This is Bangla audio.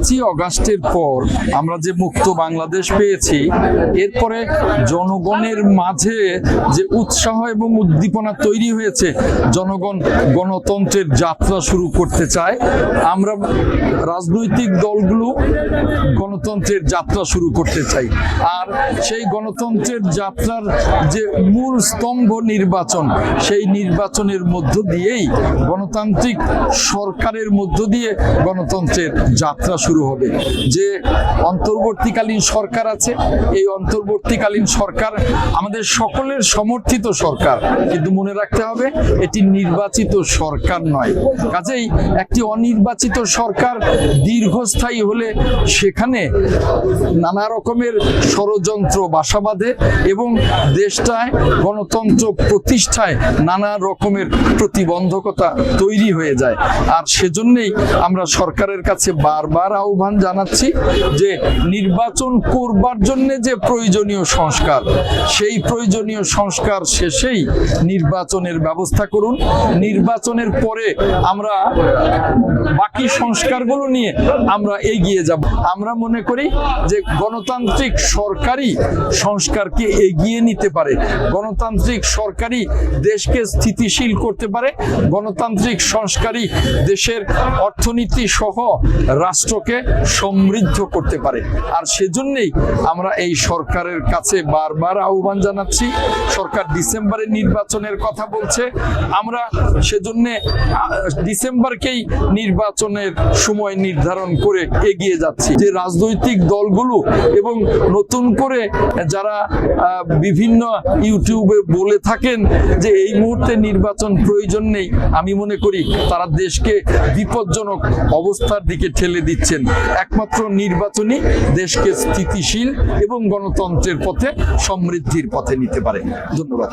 5ই অগাস্টের পর আমরা যে মুক্ত বাংলাদেশ পেয়েছি, এরপরে জনগণের মাঝে যে উৎসাহ এবং উদ্দীপনা তৈরি হয়েছে, জনগণ গণতন্ত্রের যাত্রা শুরু করতে চায়। আমরা রাজনৈতিক দলগুলো গণতন্ত্রের যাত্রা শুরু করতে চাই। আর সেই গণতন্ত্রের যাত্রার যে মূল স্তম্ভ নির্বাচন, সেই নির্বাচনের মধ্য দিয়েই গণতান্ত্রিক সরকারের মধ্য দিয়ে গণতন্ত্রের যাত্রা শুরু হবে। যে অন্তর্বর্তীকালীন সরকার আছে, এই অন্তর্বর্তীকালীন সরকার আমাদের সকলের সমর্থিত সরকার, কিন্তু মনে রাখতে হবে এটি নির্বাচিত সরকার নয়। কাজেই একটি অনির্বাচিত সরকার দীর্ঘস্থায়ী হলে সেখানে নানা রকমের ষড়যন্ত্র বাসা বাঁধে এবং দেশটায় গণতন্ত্র প্রতিষ্ঠায় নানা রকমের প্রতিবন্ধকতা তৈরি হয়ে যায়। আর সেজন্যই আমরা সরকারের কাছে বারবার আহ্বান জানাচ্ছি যে নির্বাচন করবার জন্য যে প্রয়োজনীয় সংস্কার, সেই প্রয়োজনীয় সংস্কার শেষেই নির্বাচনের ব্যবস্থা করুন। নির্বাচনের পরে আমরা বাকি সংস্কারগুলো নিয়ে আমরা এগিয়ে যাব। আমরা মনে করি যে গণতান্ত্রিক সরকারই সংস্কারকে এগিয়ে নিতে পারে, গণতান্ত্রিক সরকারই দেশকে স্থিতিশীল করতে পারে, গণতান্ত্রিক সংস্কারই দেশের অর্থনীতি সহ রাষ্ট্রকে সমৃদ্ধ করতে পারে। আর সেজন্যই আমরা এই সরকারের কাছে বারবার আহ্বান জানাচ্ছি। সরকার ডিসেম্বরে নির্বাচনের কথা বলছে, আমরা সেজন্য ডিসেম্বরকেই নির্বাচনের সময় নির্ধারণ করে এগিয়ে যাচ্ছি। যে রাজনৈতিক দলগুলো এবং নতুন করে যারা বিভিন্ন ইউটিউবে বলে থাকেন যে এই মুহূর্তে নির্বাচন প্রয়োজন নেই, আমি মনে করি তারা দেশকে বিপজ্জনক অবস্থার দিকে ঠেলে দিচ্ছেন। একমাত্র নির্বাচনই দেশকে স্থিতিশীল এবং গণতন্ত্রের পথে সমৃদ্ধির পথে নিতে পারে। ধন্যবাদ।